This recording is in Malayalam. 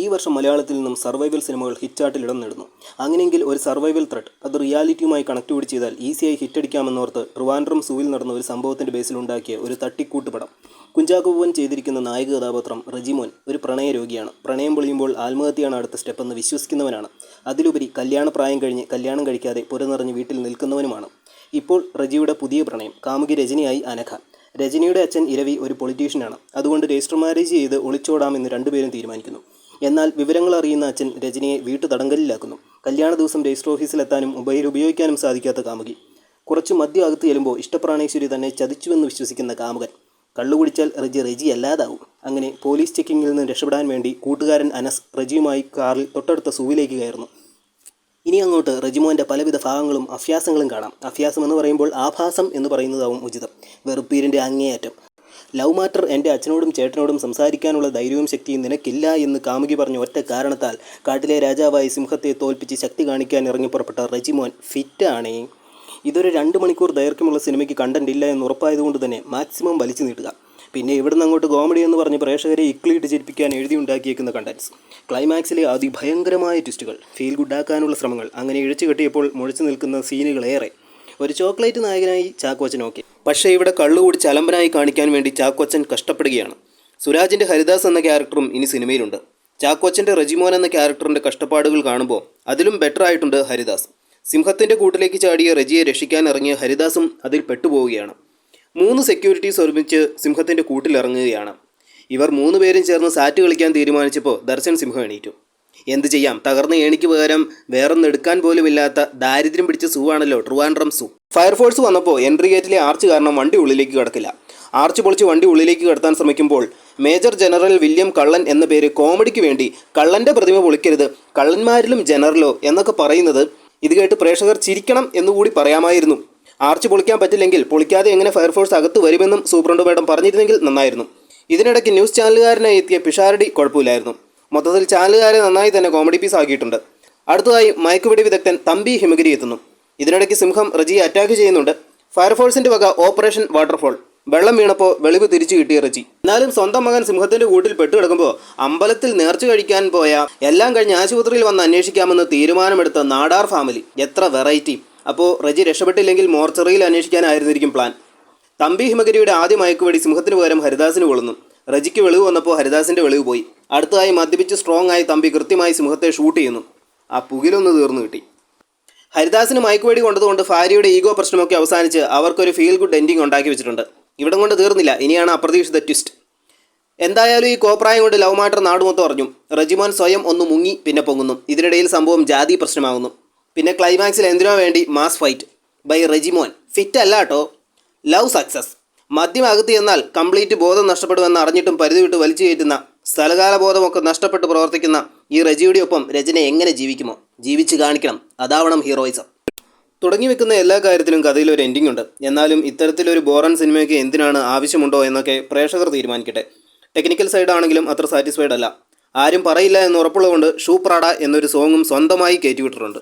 ഈ വർഷം മലയാളത്തിൽ നിന്നും സർവൈവൽ സിനിമകൾ ഹിറ്റാട്ടിൽ ഇടം നേടുന്നു. അങ്ങനെയെങ്കിൽ ഒരു സർവൈവൽ ത്രെഡ് അത് റിയാലിറ്റിയുമായി കണക്ട് ചെയ്താൽ ഈസിയായി ഹിറ്റടിക്കാമെന്നോർത്ത് ട്രിവാൻഡ്രം സൂവിൽ നടന്ന ഒരു സംഭവത്തിൻ്റെ ബേസിലുണ്ടാക്കിയ ഒരു തട്ടിക്കൂട്ട് പടം. കുഞ്ചാക്കോ ബോബൻ ചെയ്തിരിക്കുന്ന നായക കഥാപാത്രം റെജിമോൻ ഒരു പ്രണയ രോഗിയാണ്. പ്രണയം പൊളിയുമ്പോൾ ആത്മഹത്യയാണ് അടുത്ത സ്റ്റെപ്പെന്ന് വിശ്വസിക്കുന്നവനാണ്. അതിലുപരി കല്യാണപ്രായം കഴിഞ്ഞ് കല്യാണം കഴിക്കാതെ പുരനിറഞ്ഞ് വീട്ടിൽ നിൽക്കുന്നവനുമാണ്. ഇപ്പോൾ റജിയുടെ പുതിയ പ്രണയം കാമുകി രജനിയായി അനഘ. രജനിയുടെ അച്ഛൻ ഇരവി ഒരു പൊളിറ്റീഷ്യനാണ്. അതുകൊണ്ട് രജിസ്റ്റർ മാരേജ് ചെയ്ത് ഒളിച്ചോടാമെന്ന് രണ്ടുപേരും തീരുമാനിക്കുന്നു. എന്നാൽ വിവരങ്ങൾ അറിയുന്ന അച്ഛൻ രജനിയെ വീട്ടു തടങ്കലിലാക്കുന്നു. കല്യാണ ദിവസം രജിസ്റ്റർ ഓഫീസിലെത്താനും മൊബൈൽ ഉപയോഗിക്കാനും സാധിക്കാത്ത കാമുകി. കുറച്ച് മദ്യം അകത്ത് ചെല്ലുമ്പോൾ ഇഷ്ടപ്രാണേശ്വരി തന്നെ ചതിച്ചുവെന്ന് വിശ്വസിക്കുന്ന കാമുകൻ. കള്ളുകുടിച്ചാൽ റജി അല്ലാതാവും. അങ്ങനെ പോലീസ് ചെക്കിങ്ങിൽ നിന്ന് രക്ഷപ്പെടാൻ വേണ്ടി കൂട്ടുകാരൻ അനസ് റജിയുമായി കാറിൽ തൊട്ടടുത്ത സൂവിലേക്ക് കയറുന്നു. ഇനി അങ്ങോട്ട് റെജിമോൻ്റെ പലവിധ ഭാഗങ്ങളും അഭ്യാസങ്ങളും കാണാം. അഭ്യാസം എന്ന് പറയുമ്പോൾ ആഭാസം എന്ന് പറയുന്നതാവും ഉചിതം. വെറുപ്പീരിൻ്റെ അങ്ങേയറ്റം. ലവ് മാറ്റർ എൻ്റെ അച്ഛനോടും ചേട്ടനോടും സംസാരിക്കാനുള്ള ധൈര്യവും ശക്തിയും നിനക്കില്ല എന്ന് കാമുകി പറഞ്ഞ ഒറ്റ കാരണത്താൽ കാട്ടിലെ രാജാവായി സിംഹത്തെ തോൽപ്പിച്ച് ശക്തി കാണിക്കാൻ ഇറങ്ങി പുറപ്പെട്ട റെജിമോൻ ഫിറ്റാണേ. ഇതൊരു 2 മണിക്കൂർ ദൈർഘ്യമുള്ള സിനിമയ്ക്ക് കണ്ടന്റ് ഇല്ല എന്ന് ഉറപ്പായതുകൊണ്ട് തന്നെ മാക്സിമം വലിച്ചു നീട്ടുക. പിന്നെ ഇവിടുന്ന് അങ്ങോട്ട് കോമഡി എന്ന് പറഞ്ഞ് പ്രേക്ഷകരെ ഇക്ലിയിട്ട് ചിരിപ്പിക്കാൻ എഴുതിയുണ്ടാക്കിയേക്കുന്ന കണ്ടന്റ്സ്, ക്ലൈമാക്സിലെ അതിഭയങ്കരമായ ട്വിസ്റ്റുകൾ, ഫീൽ ഗുഡാക്കാനുള്ള ശ്രമങ്ങൾ, അങ്ങനെ ഇഴച്ചു കെട്ടിയപ്പോൾ മുഴച്ചു നിൽക്കുന്ന സീനുകളേറെ. ഒരു ചോക്ലേറ്റ് നായകനായി ചാക്കോച്ചൻ ഓക്കെ, പക്ഷേ ഇവിടെ കള്ളുകൂടി ചലമ്പനായി കാണിക്കാൻ വേണ്ടി ചാക്കോച്ചൻ കഷ്ടപ്പെടുകയാണ്. സുരാജിൻ്റെ ഹരിദാസ് എന്ന ക്യാരക്ടറും ഇനി സിനിമയിലുണ്ട്. ചാക്കോച്ചൻ്റെ റെജിമോൻ എന്ന ക്യാരക്ടറിൻ്റെ കഷ്ടപ്പാടുകൾ കാണുമ്പോൾ അതിലും ബെറ്റർ ആയിട്ടുണ്ട് ഹരിദാസ്. സിംഹത്തിൻ്റെ കൂട്ടിലേക്ക് ചാടിയ റജിയെ രക്ഷിക്കാൻ ഇറങ്ങിയ ഹരിദാസും അതിൽ പെട്ടുപോവുകയാണ്. 3 സെക്യൂരിറ്റീസ് ഒരുമിച്ച് സിംഹത്തിൻ്റെ കൂട്ടിലിറങ്ങുകയാണ്. ഇവർ 3 പേരും ചേർന്ന് സാറ്റ് കളിക്കാൻ തീരുമാനിച്ചപ്പോൾ ദർശൻ സിംഹം എണീറ്റു. എന്ത് ചെയ്യാം, തകർന്ന ഏണിക്ക് പകരം വേറൊന്നും എടുക്കാൻ പോലുമില്ലാത്ത ദാരിദ്ര്യം പിടിച്ച സൂവാണല്ലോ ട്രിവാൻഡ്രം സൂ. ഫയർഫോഴ്സ് വന്നപ്പോൾ എൻട്രി ഗേറ്റിലെ ആർച്ച് കാരണം വണ്ടി ഉള്ളിലേക്ക് കടക്കില്ല. ആർച്ച് പൊളിച്ച് വണ്ടി ഉള്ളിലേക്ക് കടത്താൻ ശ്രമിക്കുമ്പോൾ മേജർ ജനറൽ വില്യം കള്ളൻ എന്ന പേര് കോമഡിക്ക് വേണ്ടി കള്ളൻ്റെ പ്രതിമ പൊളിക്കരുത്, കള്ളന്മാരിലും ജനറലോ എന്നൊക്കെ പറയുന്നത് ഇത് കേട്ട് പ്രേക്ഷകർ ചിരിക്കണം എന്നുകൂടി പറയാമായിരുന്നു. ആർച്ച് പൊളിക്കാൻ പറ്റില്ലെങ്കിൽ പൊളിക്കാതെ എങ്ങനെ ഫയർഫോഴ്സ് അകത്ത് വരുമെന്നും സൂപ്രണ്ട് മേഡം പറഞ്ഞിരുന്നെങ്കിൽ നന്നായിരുന്നു. ഇതിനിടയ്ക്ക് ന്യൂസ് ചാനലുകാരനായി എത്തിയ പിഷാരടി കുഴപ്പമില്ലായിരുന്നു. മൊത്തത്തിൽ ചാനലുകാരെ നന്നായി തന്നെ കോമഡി പീസ് ആക്കിയിട്ടുണ്ട്. അടുത്തതായി മയക്കുവെടി വിദഗ്ധൻ തമ്പി ഹിമഗിരി എത്തുന്നു. ഇതിനിടയ്ക്ക് സിംഹം റജിയെ അറ്റാക്ക് ചെയ്യുന്നുണ്ട്. ഫയർഫോഴ്സിൻ്റെ വക ഓപ്പറേഷൻ വാട്ടർഫോൾ. വെള്ളം വീണപ്പോൾ വെളിവ് തിരിച്ചു കിട്ടിയ റജി. എന്നാലും സ്വന്തം മകൻ സിംഹത്തിൻ്റെ കൂട്ടിൽ പെട്ടുകിടക്കുമ്പോൾ അമ്പലത്തിൽ നേർച്ച കഴിക്കാൻ പോയ എല്ലാം കഴിഞ്ഞ് ആശുപത്രിയിൽ വന്ന് അന്വേഷിക്കാമെന്ന് തീരുമാനമെടുത്ത നാടാർ ഫാമിലി. എത്ര വെറൈറ്റി. അപ്പോൾ റജി രക്ഷപ്പെട്ടില്ലെങ്കിൽ മോർച്ചറിയിൽ അന്വേഷിക്കാനായിരുന്നിരിക്കും പ്ലാൻ. തമ്പി ഹിമഗിരിയുടെ ആദ്യ മയക്കുവെടി സിംഹത്തിന് പകരം ഹരിദാസിന് കൊള്ളുന്നു. റജിക്ക് വെളിവ് വന്നപ്പോൾ ഹരിദാസിൻ്റെ വെളിവ് പോയി. അടുത്തതായി മദ്യപിച്ച് സ്ട്രോങ് ആയി തമ്പി കൃത്യമായി സിംഹത്തെ ഷൂട്ട് ചെയ്യുന്നു. ആ പുകിലൊന്ന് തീർന്നു കിട്ടി. ഹരിദാസിന് മയക്കുവെടി കൊണ്ടതുകൊണ്ട് ഭാര്യയുടെ ഈഗോ പ്രശ്നമൊക്കെ അവസാനിച്ച് അവർക്കൊരു ഫീൽ ഗുഡ് എൻഡിങ് ഉണ്ടാക്കി വെച്ചിട്ടുണ്ട്. ഇവിടം കൊണ്ട് തീർന്നില്ല, ഇനിയാണ് അപ്രതീക്ഷിത ട്വിസ്റ്റ്. എന്തായാലും ഈ കോപ്രായം കൊണ്ട് ലവ് മാറ്റർ നാടുമൊത്തം അറിഞ്ഞു. റെജിമോൻ സ്വയം ഒന്ന് മുങ്ങി പിന്നെ പൊങ്ങുന്നു. ഇതിനിടയിൽ സംഭവം ജാതി പ്രശ്നമാകുന്നു. പിന്നെ ക്ലൈമാക്സിൽ എന്തിനോ വേണ്ടി mass fight by Rejimon. Fit അല്ല കേട്ടോ. Love success. മദ്യം അകത്ത് എന്നാൽ കംപ്ലീറ്റ് ബോധം നഷ്ടപ്പെടുമെന്ന് അറിഞ്ഞിട്ടും പരിധി വിട്ട് വലിച്ചു കയറ്റുന്ന, സ്ഥലകാല ബോധമൊക്കെ നഷ്ടപ്പെട്ട് പ്രവർത്തിക്കുന്ന ഈ റജിയുടെ ഒപ്പം രചന എങ്ങനെ ജീവിക്കുമോ? ജീവിച്ച് കാണിക്കണം. അതാവണം ഹീറോയിസം. തുടങ്ങി വെക്കുന്ന എല്ലാ കാര്യത്തിലും കഥയിലൊരു എൻഡിങ് ഉണ്ട്. എന്നാലും ഇത്തരത്തിലൊരു ബോറൻ സിനിമയ്ക്ക് എന്തിനാണ് ആവശ്യമുണ്ടോ എന്നൊക്കെ പ്രേക്ഷകർ തീരുമാനിക്കട്ടെ. ടെക്നിക്കൽ സൈഡ് ആണെങ്കിലും അത്ര സാറ്റിസ്ഫൈഡ് അല്ല. ആരും പറയില്ല എന്ന് ഉറപ്പുള്ളതുകൊണ്ട് ഷൂ പ്രാഡ എന്നൊരു സോങ്ങും സ്വന്തമായി കയറ്റിവിട്ടിട്ടുണ്ട്.